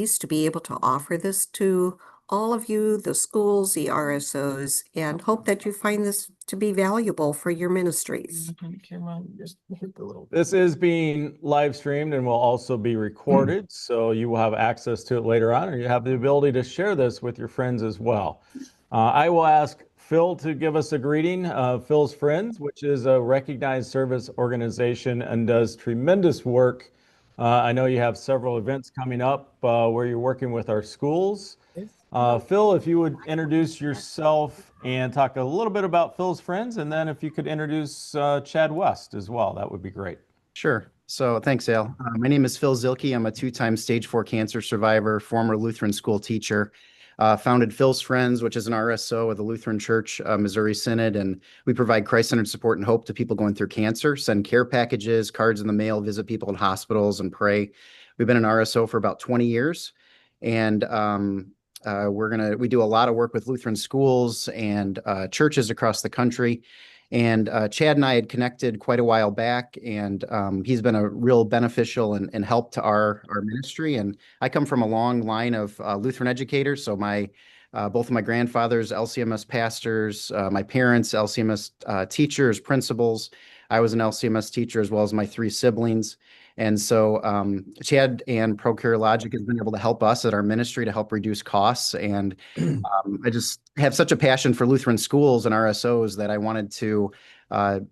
pleased to be able to offer this to all of you, the schools, the RSOs, and hope that you find this to be valuable for your ministries. This is being live streamed and will also be recorded, so you will have access to it later on, or you have the ability to share this with your friends as well. I will ask Phil to give us a greeting. Phil's Friends, which is a recognized service organization and does tremendous work. I know you have several events coming up where you're working with our schools. Phil, if you would introduce yourself and talk a little bit about Phil's Friends, and then if you could introduce Chad West as well, that would be great. Sure. So thanks, Al. My name is Phil Zilke. I'm a two-time stage 4 cancer survivor, former Lutheran school teacher. Founded Phil's Friends, which is an RSO of the Lutheran Church, Missouri Synod, and we provide Christ-centered support and hope to people going through cancer, send care packages, cards in the mail, visit people in hospitals, and pray. We've been an RSO for about 20 years, and we do a lot of work with Lutheran schools and churches across the country. And Chad and I had connected quite a while back, and he's been a real beneficial and help to our ministry. And I come from a long line of Lutheran educators. So both of my grandfathers, LCMS pastors, my parents, LCMS teachers, principals. I was an LCMS teacher as well as my 3 siblings. And so Chad and Procur Logic has been able to help us at our ministry to help reduce costs. And I just have such a passion for Lutheran schools and RSOs that I wanted to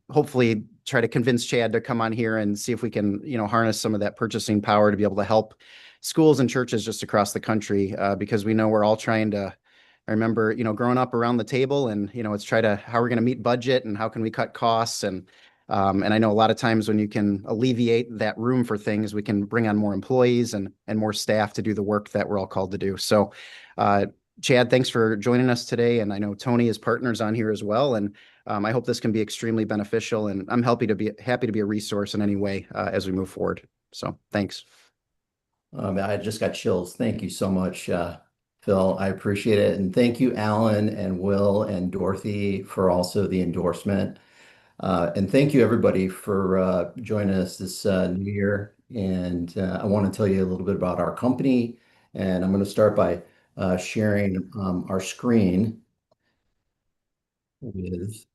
hopefully try to convince Chad to come on here and see if we can, harness some of that purchasing power to be able to help schools and churches just across the country, because we know we're all trying to. I remember, growing up around the table and, it's how are we going to meet budget and how can we cut costs? And I know a lot of times when you can alleviate that room for things, we can bring on more employees and more staff to do the work that we're all called to do. So, Chad, thanks for joining us today. And I know Tony is partners on here as well. And I hope this can be extremely beneficial. And I'm happy to be a resource in any way as we move forward. So thanks. I just got chills. Thank you so much, Phil. I appreciate it. And thank you, Alan and Will and Dorothy, for also the endorsement. And thank you, everybody, for joining us this new year. And I want to tell you a little bit about our company. And I'm going to start by sharing our screen with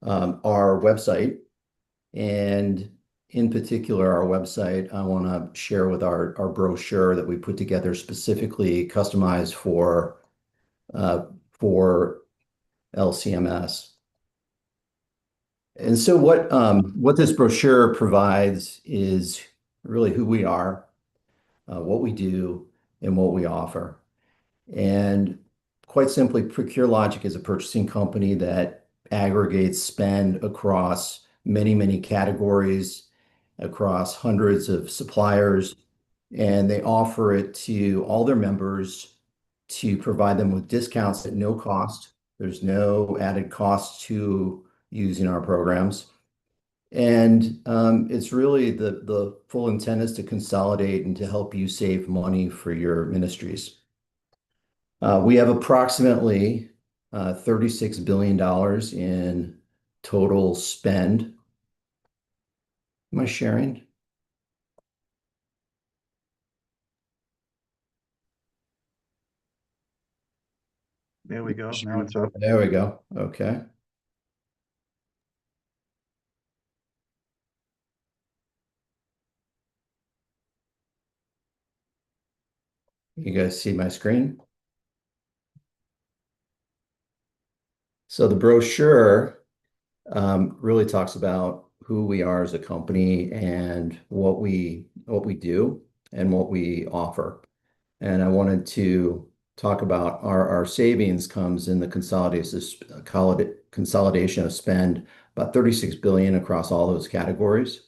our website. And in particular, our website, I want to share with our brochure that we put together specifically customized for LCMS. And so what this brochure provides is really who we are, what we do, and what we offer. And quite simply, Procur Logic is a purchasing company that aggregates spend across many, many categories, across hundreds of suppliers, and they offer it to all their members to provide them with discounts at no cost. There's no added cost to using our programs. And it's really the full intent is to consolidate and to help you save money for your ministries. We have approximately $36 billion in total spend. Am I sharing? There we go. Now it's up. There we go. Okay. You guys see my screen? So the brochure really talks about who we are as a company and what we do and what we offer. And I wanted to talk about our savings comes in the consolidation of spend, about 36 billion across all those categories.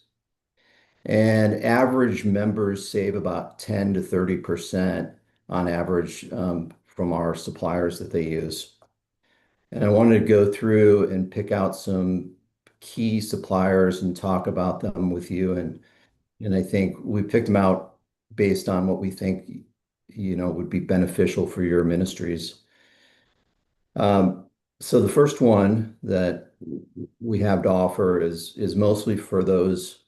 And average members save about 10 to 30% on average from our suppliers that they use. And I wanted to go through and pick out some key suppliers and talk about them with you. And I think we picked them out based on what we think, would be beneficial for your ministries. So the first one that we have to offer is mostly for those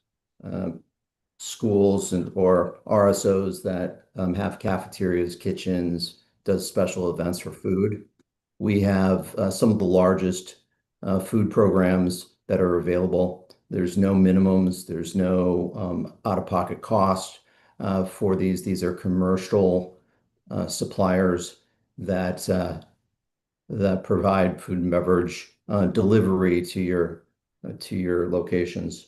schools or RSOs that have cafeterias, kitchens, does special events for food. We have some of the largest food programs that are available. There's no minimums, there's no out-of-pocket cost for these. These are commercial suppliers that that provide food and beverage delivery to your locations.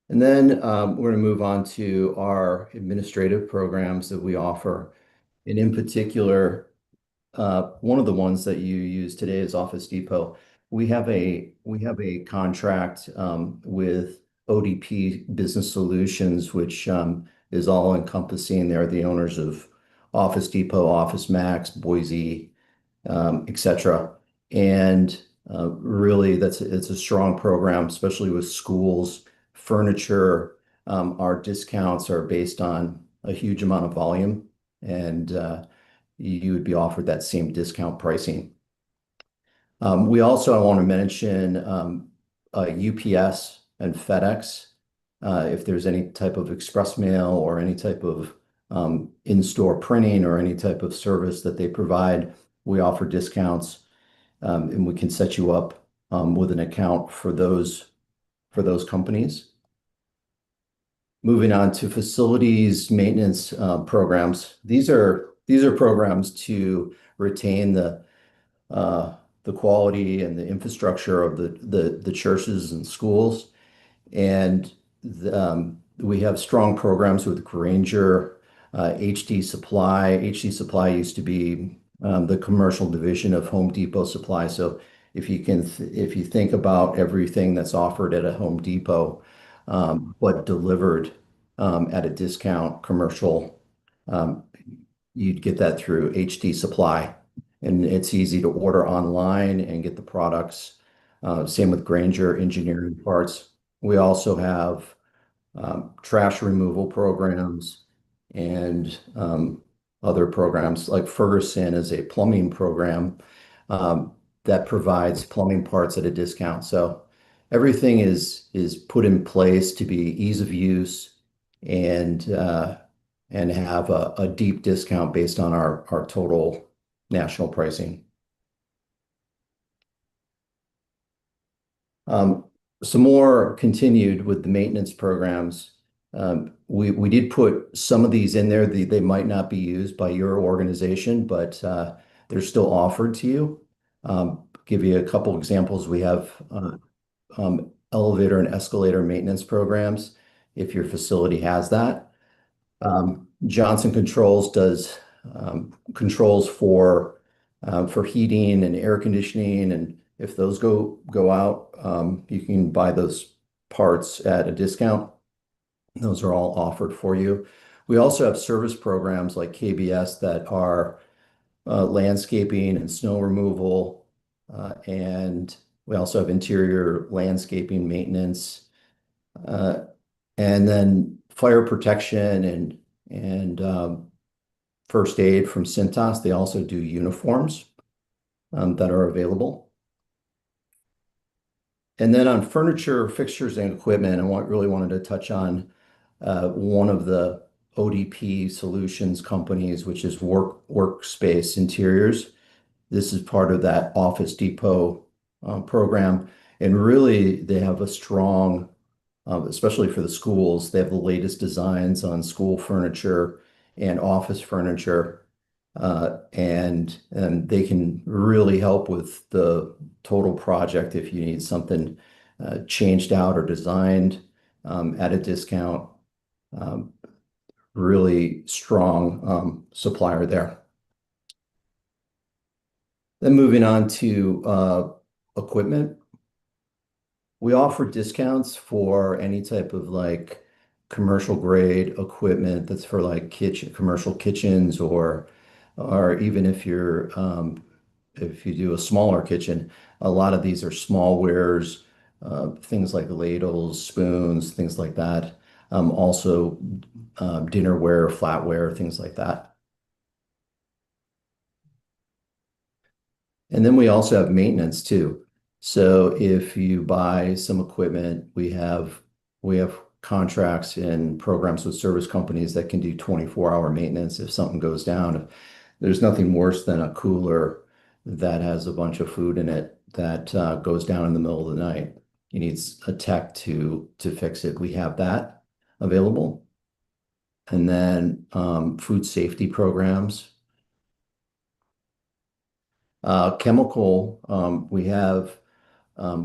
And then we're going to move on to our administrative programs that we offer. And in particular, one of the ones that you use today is Office Depot. We have a contract with ODP Business Solutions, which is all encompassing. They're the owners of Office Depot, Office Max, Boise, etc. And really, it's a strong program, especially with schools. Furniture, our discounts are based on a huge amount of volume, and you would be offered that same discount pricing. We also want to mention UPS and FedEx. If there's any type of express mail or any type of in-store printing or any type of service that they provide, we offer discounts, and we can set you up with an account for those companies. Moving on to facilities maintenance programs. These are programs to retain the quality and the infrastructure of the churches and schools. And we have strong programs with Granger, HD Supply. HD Supply used to be the commercial division of Home Depot Supply. So if you think about everything that's offered at a Home Depot, but delivered at a discount commercial, you'd get that through HD Supply. And it's easy to order online and get the products. Same with Granger Engineering Parts. We also have trash removal programs and other programs like Ferguson is a plumbing program that provides plumbing parts at a discount. So everything is put in place to be ease of use and have a deep discount based on our total national pricing. Some more continued with the maintenance programs. We did put some of these in there. They might not be used by your organization, but they're still offered to you. Give you a couple examples. We have elevator and escalator maintenance programs if your facility has that. Johnson Controls does controls for heating and air conditioning, and if those go out, you can buy those parts at a discount. Those are all offered for you. We also have service programs like KBS that are landscaping and snow removal, and we also have interior landscaping maintenance, and then fire protection and first aid from Cintas. They also do uniforms that are available. And then on furniture, fixtures, and equipment, really wanted to touch on one of the ODP Solutions companies, which is Workspace Interiors. This is part of that Office Depot program. And really, they have a strong, especially for the schools, they have the latest designs on school furniture and office furniture. And they can really help with the total project if you need something changed out or designed at a discount. Really strong supplier there. Then moving on to equipment. We offer discounts for any type of like commercial grade equipment that's for like commercial kitchens or even if you do a smaller kitchen. A lot of these are smallwares, things like ladles, spoons, things like that. Also dinnerware, flatware, things like that. And then we also have maintenance too. So if you buy some equipment, we have contracts and programs with service companies that can do 24-hour maintenance if something goes down. There's nothing worse than a cooler that has a bunch of food in it that goes down in the middle of the night. You need a tech to fix it. We have that available. And then food safety programs. Chemical, we have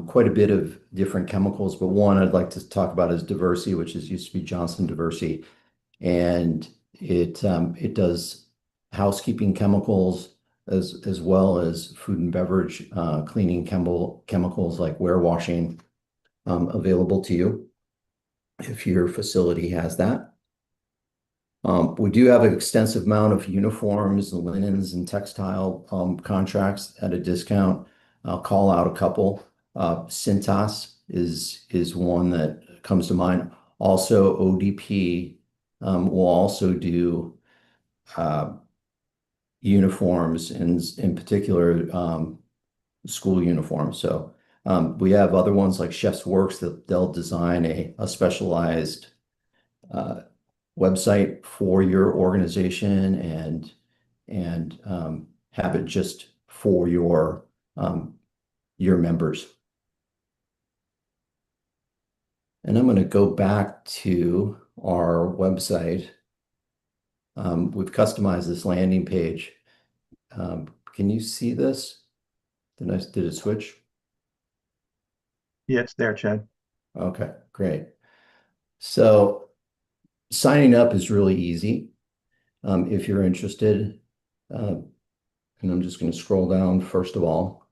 quite a bit of different chemicals, but one I'd like to talk about is Diversey, which used to be Johnson Diversey, and it does housekeeping chemicals as well as food and beverage cleaning chemicals like warewashing available to you if your facility has that. We do have an extensive amount of uniforms, linens, and textile contracts at a discount. I'll call out a couple. Cintas is one that comes to mind. Also, ODP will also do uniforms, in particular school uniforms. So we have other ones like Chef's Works that they'll design a specialized website for your organization and have it just for your members. And I'm going to go back to our website. We've customized this landing page. Can you see this? Did it switch? Yeah, it's there, Chad. Okay, great. So signing up is really easy if you're interested. And I'm just going to scroll down first of all.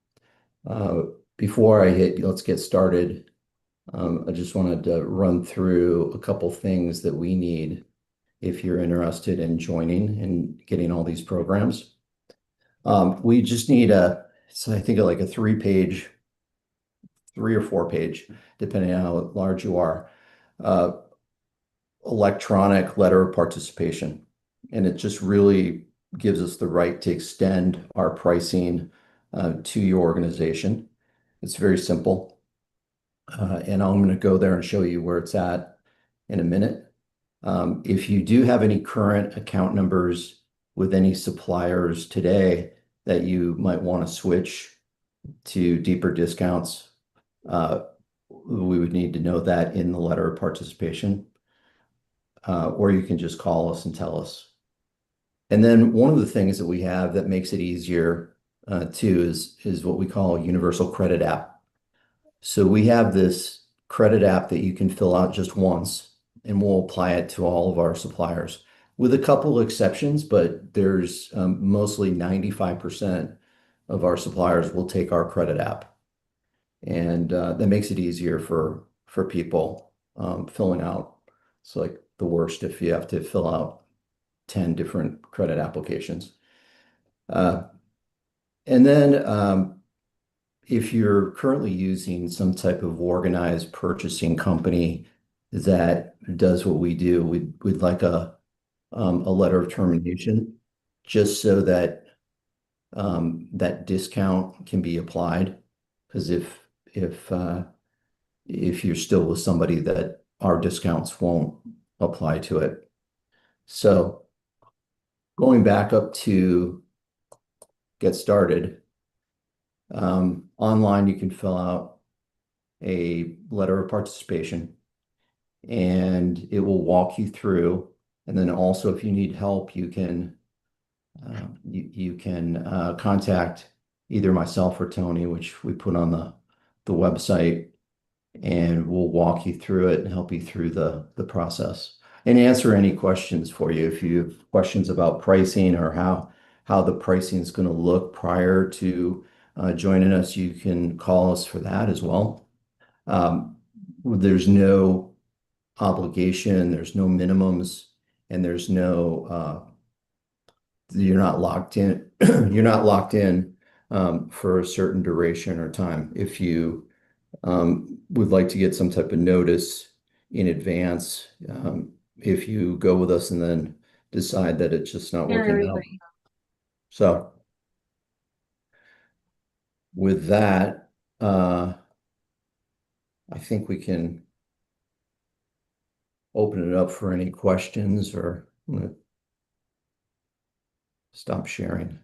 Before I hit let's get started, I just wanted to run through a couple things that we need if you're interested in joining and getting all these programs. We just need so I think like a 3 or 4 page, depending on how large you are, electronic letter of participation. And it just really gives us the right to extend our pricing to your organization. It's very simple. And I'm going to go there and show you where it's at in a minute. If you do have any current account numbers with any suppliers today that you might want to switch to deeper discounts, we would need to know that in the letter of participation. Or you can just call us and tell us. And then one of the things that we have that makes it easier too is what we call a universal credit app. So we have this credit app that you can fill out just once, and we'll apply it to all of our suppliers with a couple exceptions, but there's mostly 95% of our suppliers will take our credit app. And that makes it easier for people filling out. It's like the worst if you have to fill out 10 different credit applications. And then if you're currently using some type of organized purchasing company that does what we do, we'd like a letter of termination just so that that discount can be applied. Because if you're still with somebody, that our discounts won't apply to it. So going back up to get started, online you can fill out a letter of participation and it will walk you through. And then also if you need help, you can contact either myself or Tony, which we put on the website, and we'll walk you through it and help you through the process and answer any questions for you. If you have questions about pricing or how the pricing is going to look prior to joining us, you can call us for that as well. There's no obligation, there's no minimums, and there's no you're not locked in. You're not locked in for a certain duration or time. If you would like to get some type of notice in advance, if you go with us and then decide that it's just not working out. So with that, I think we can open it up for any questions, or I'm gonna stop sharing.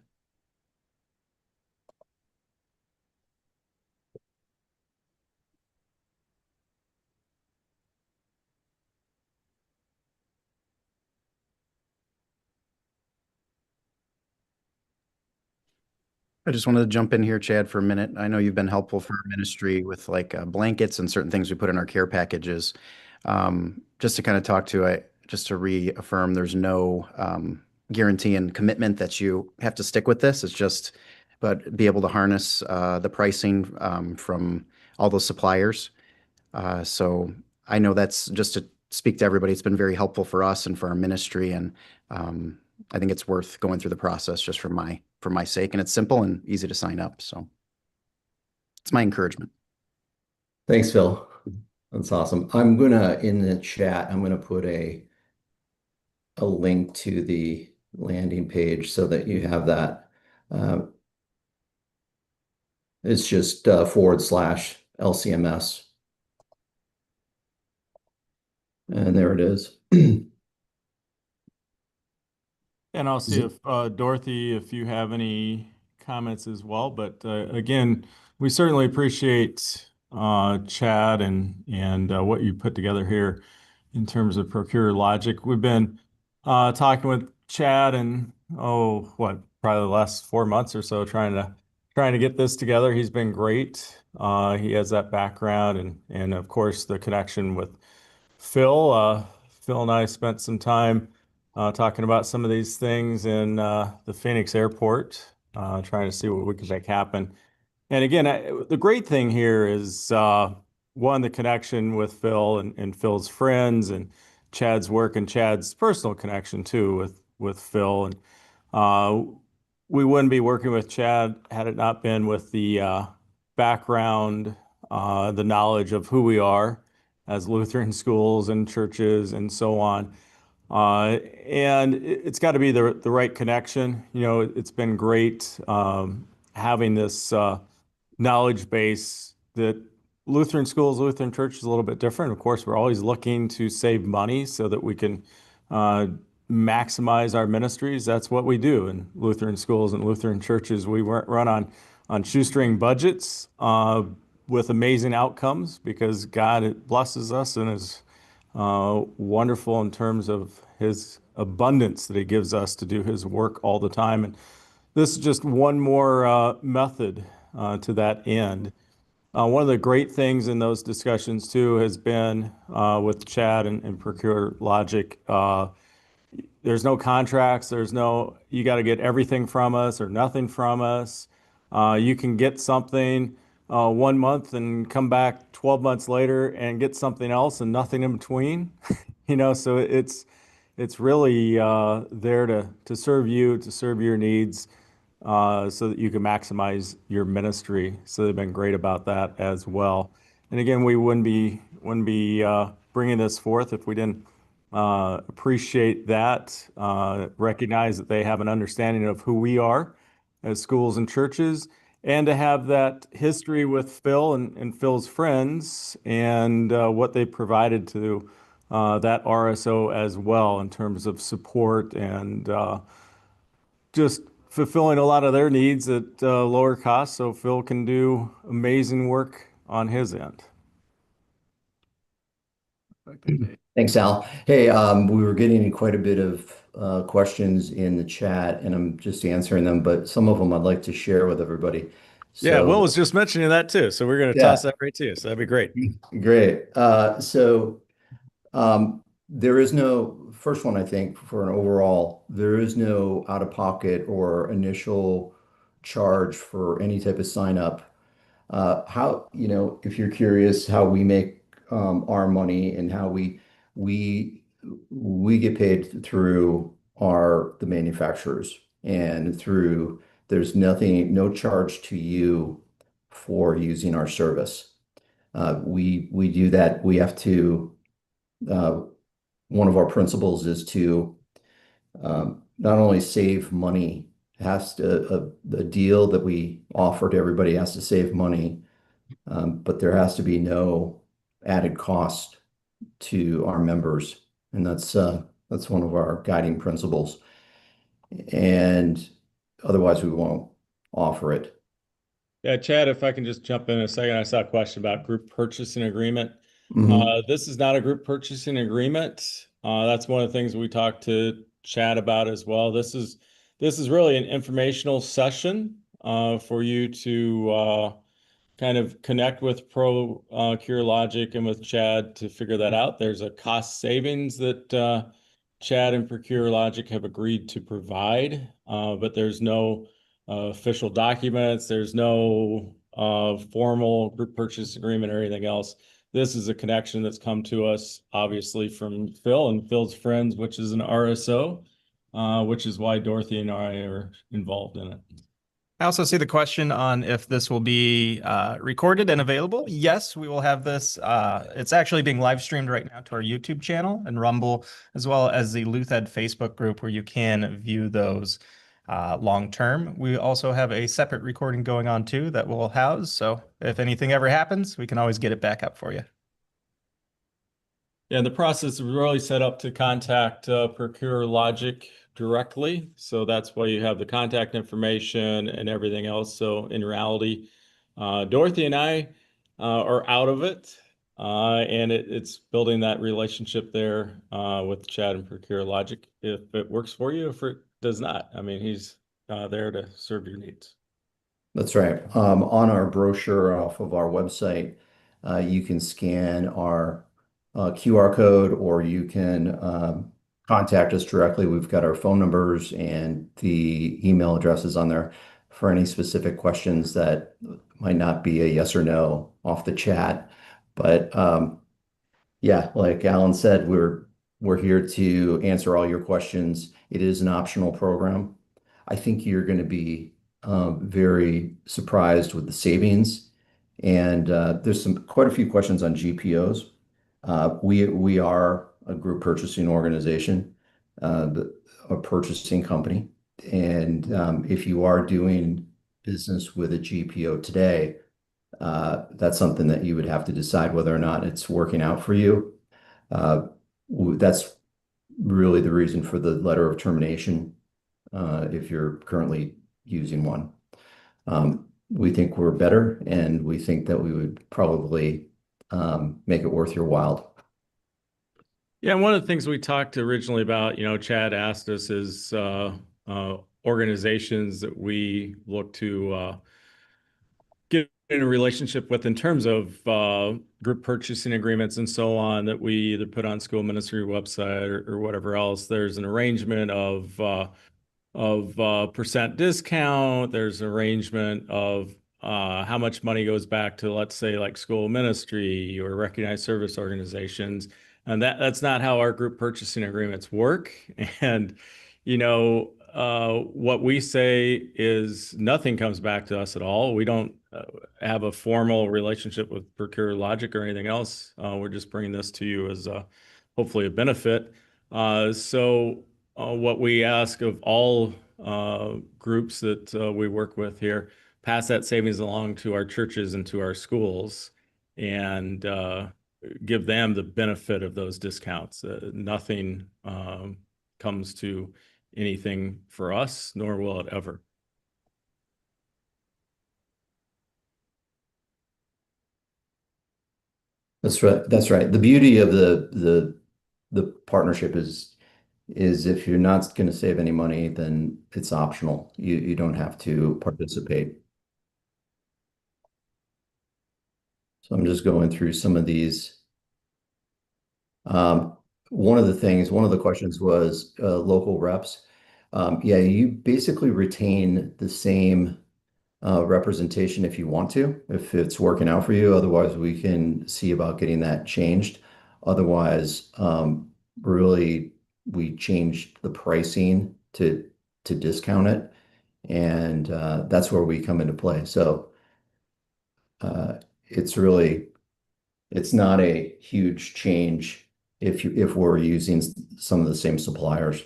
I just wanted to jump in here, Chad, for a minute. I know you've been helpful for our ministry with like blankets and certain things we put in our care packages. Just to kind of talk to, just to reaffirm, there's no guarantee and commitment that you have to stick with this. It's just, but be able to harness the pricing from all those suppliers. So I know that's just to speak to everybody. It's been very helpful for us and for our ministry, and I think it's worth going through the process just for my sake. And it's simple and easy to sign up. So it's my encouragement. Thanks, Phil. That's awesome. I'm gonna, in the chat, I'm gonna put a link to the landing page so that you have that. It's just /LCMS. And there it is. And I'll see if Dorothy, if you have any comments as well. But again, we certainly appreciate Chad and what you put together here in terms of Procure Logic. We've been talking with Chad and probably the last 4 months or so, trying to get this together. He's been great. He has that background and of course the connection with Phil. Phil and I spent some time talking about some of these things in the Phoenix airport, trying to see what we could make happen. And again, the great thing here is one, the connection with Phil and Phil's friends, and Chad's work and Chad's personal connection too with Phil. And we wouldn't be working with Chad had it not been with the background, the knowledge of who we are as Lutheran schools and churches and so on. And it's got to be the right connection. You know, it's been great having this knowledge base that Lutheran schools, Lutheran church is a little bit different. Of course, we're always looking to save money so that we can maximize our ministries. That's what we do in Lutheran schools and Lutheran churches. We run on shoestring budgets with amazing outcomes because God blesses us and is wonderful in terms of his abundance that he gives us to do his work all the time. And this is just one more method to that end. One of the great things in those discussions too has been with Chad and Procure Logic. There's no contracts. You got to get everything from us or nothing from us. You can get something 1 month and come back 12 months later and get something else and nothing in between. So it's really there to serve you, to serve your needs, so that you can maximize your ministry. So they've been great about that as well. And again, we wouldn't be bringing this forth if we didn't appreciate that, recognize that they have an understanding of who we are as schools and churches, and to have that history with Phil and Phil's friends and what they provided to that RSO as well in terms of support and just fulfilling a lot of their needs at lower cost so Phil can do amazing work on his end. Thanks, Al. Hey, we were getting quite a bit of questions in the chat, and I'm just answering them, but some of them I'd like to share with everybody. Yeah, So, Will was just mentioning that too. So we're going to toss that right to you. So that'd be great. great. There is no, first one, I think, for an overall, there is no out-of-pocket or initial charge for any type of sign up. If you're curious how we make our money and how we get paid through the manufacturers and through, there's no charge to you for using our service. We do that. We have to, one of our principles is to not only save money, the deal that we offer to everybody has to save money, but there has to be no added cost to our members, and that's one of our guiding principles. And otherwise, we won't offer it. Yeah, Chad, if I can just jump in a second, I saw a question about group purchasing agreement. Mhm. This is not a group purchasing agreement. That's one of the things we talked to Chad about as well. This is really an informational session for you to kind of connect with Procure Logic and with Chad to figure that out. There's a cost savings that Chad and Procure Logic have agreed to provide, but there's no official documents. There's no formal group purchase agreement or anything else. This is a connection that's come to us, obviously, from Phil and Phil's friends, which is an RSO, which is why Dorothy and I are involved in it. I also see the question on if this will be recorded and available. Yes, we will have this. It's actually being live streamed right now to our YouTube channel and Rumble, as well as the Lutheran Facebook group where you can view those long term. We also have a separate recording going on too that we'll house. So if anything ever happens, we can always get it back up for you. Yeah, the process is really set up to contact Procure Logic directly. So that's why you have the contact information and everything else. So in reality, Dorothy and I are out of it. And it's building that relationship there with Chad and Procure Logic. If it works for you, if it does not, I mean, he's there to serve your needs. That's right. On our brochure off of our website, you can scan our QR code, or you can contact us directly. We've got our phone numbers and the email addresses on there for any specific questions that might not be a yes or no off the chat. But yeah, like Alan said, we're here to answer all your questions. It is an optional program. I think you're going to be very surprised with the savings. And there's quite a few questions on GPOs. We are a group purchasing organization, a purchasing company. And if you are doing business with a GPO today, that's something that you would have to decide whether or not it's working out for you. That's really the reason for the letter of termination if you're currently using one. We think we're better, and we think that we would probably make it worth your while. Yeah, one of the things we talked originally about, Chad asked us is organizations that we look to get in a relationship with in terms of group purchasing agreements and so on that we either put on school ministry website or whatever else. There's an arrangement of percent discount. There's an arrangement of how much money goes back to, let's say, like school ministry or recognized service organizations. And that's not how our group purchasing agreements work. And, what we say is nothing comes back to us at all. We don't have a formal relationship with Procure Logic or anything else. We're just bringing this to you as hopefully a benefit. So what we ask of all groups that we work with here, pass that savings along to our churches and to our schools and give them the benefit of those discounts. Nothing comes to anything for us, nor will it ever. That's right. That's right. The beauty of the partnership is if you're not going to save any money, then it's optional. You don't have to participate. So I'm just going through some of these. One of the questions was local reps. Yeah, you basically retain the same representation if you want to, if it's working out for you. Otherwise, we can see about getting that changed. Otherwise, really, we changed the pricing to discount it, and that's where we come into play. So it's not a huge change if we're using some of the same suppliers.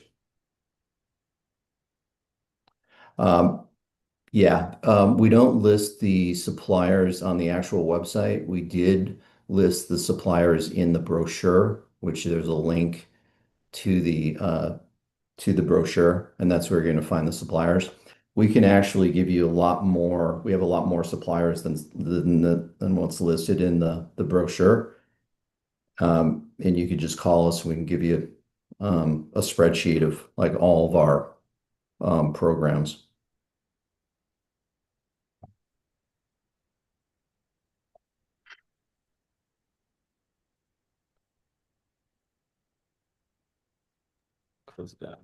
Yeah, we don't list the suppliers on the actual website. We did list the suppliers in the brochure, which there's a link to the brochure, and that's where you're going to find the suppliers. We can actually give you a lot more. We have a lot more suppliers than what's listed in the brochure. And you could just call us. We can give you a spreadsheet of like all of our programs. Close down.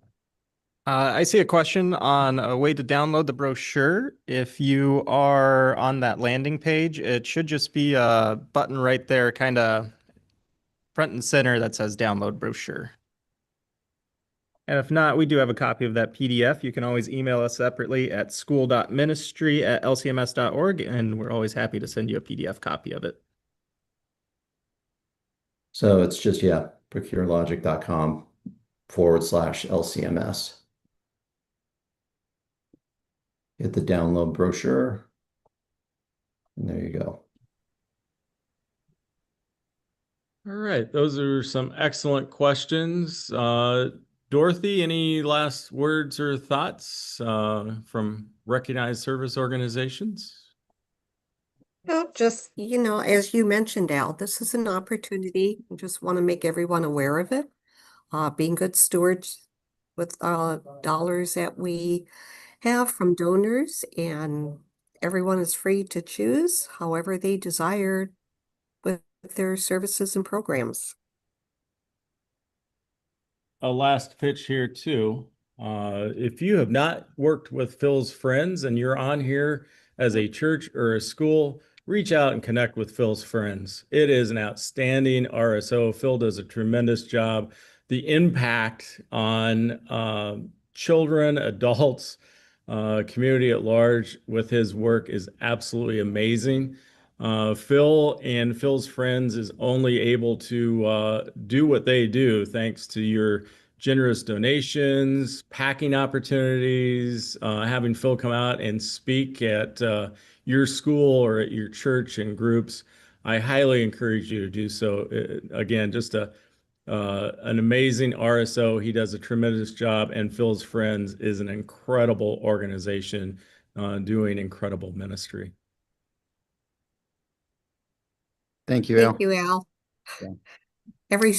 I see a question on a way to download the brochure. If you are on that landing page, it should just be a button right there, kind of front and center that says download brochure. And if not, we do have a copy of that PDF. You can always email us separately at school.ministry@lcms.org, and we're always happy to send you a PDF copy of it. So it's just, yeah, procurlogic.com/LCMS. Hit the download brochure. And there you go. All right, those are some excellent questions. Dorothy, any last words or thoughts from recognized service organizations? Well, just, as you mentioned, Al, this is an opportunity. I just want to make everyone aware of it. Being good stewards with dollars that we have from donors, and everyone is free to choose however they desire with their services and programs. A last pitch here too. If you have not worked with Phil's Friends and you're on here as a church or a school, reach out and connect with Phil's Friends. It is an outstanding RSO. Phil does a tremendous job. The impact on children, adults, community at large with his work is absolutely amazing. Phil and Phil's Friends is only able to do what they do thanks to your generous donations, packing opportunities, having Phil come out and speak at your school or at your church and groups. I highly encourage you to do so. Again, just an amazing RSO. He does a tremendous job, and Phil's Friends is an incredible organization doing incredible ministry. Thank you, Al. Thank you, Al. Yeah. Every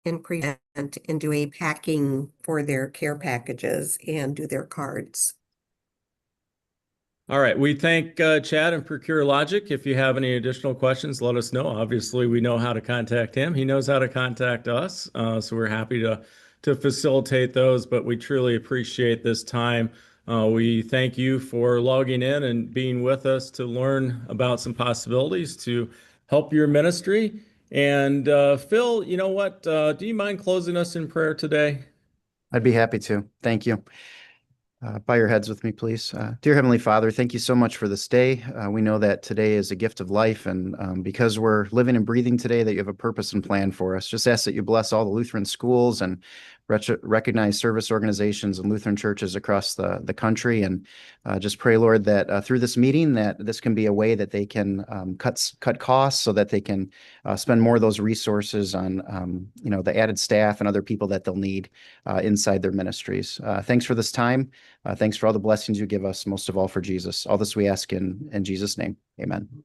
and present and do a packing for their care packages and do their cards. All right, we thank Chad and Procure Logic. If you have any additional questions, let us know. Obviously, we know how to contact him. He knows how to contact us, so we're happy to facilitate those, but we truly appreciate this time. We thank you for logging in and being with us to learn about some possibilities to help your ministry. And Phil, you know what? Do you mind closing us in prayer today? I'd be happy to. Thank you. Bow your heads with me, please. Dear Heavenly Father, thank you so much for this day. We know that today is a gift of life, and because we're living and breathing today, that you have a purpose and plan for us. Just ask that you bless all the Lutheran schools and recognized service organizations and Lutheran churches across the country, and just pray, Lord, that through this meeting, that this can be a way that they can cut costs so that they can spend more of those resources on the added staff and other people that they'll need inside their ministries. Thanks for this time. Thanks for all the blessings you give us, most of all for Jesus. All this we ask in Jesus' name. Amen.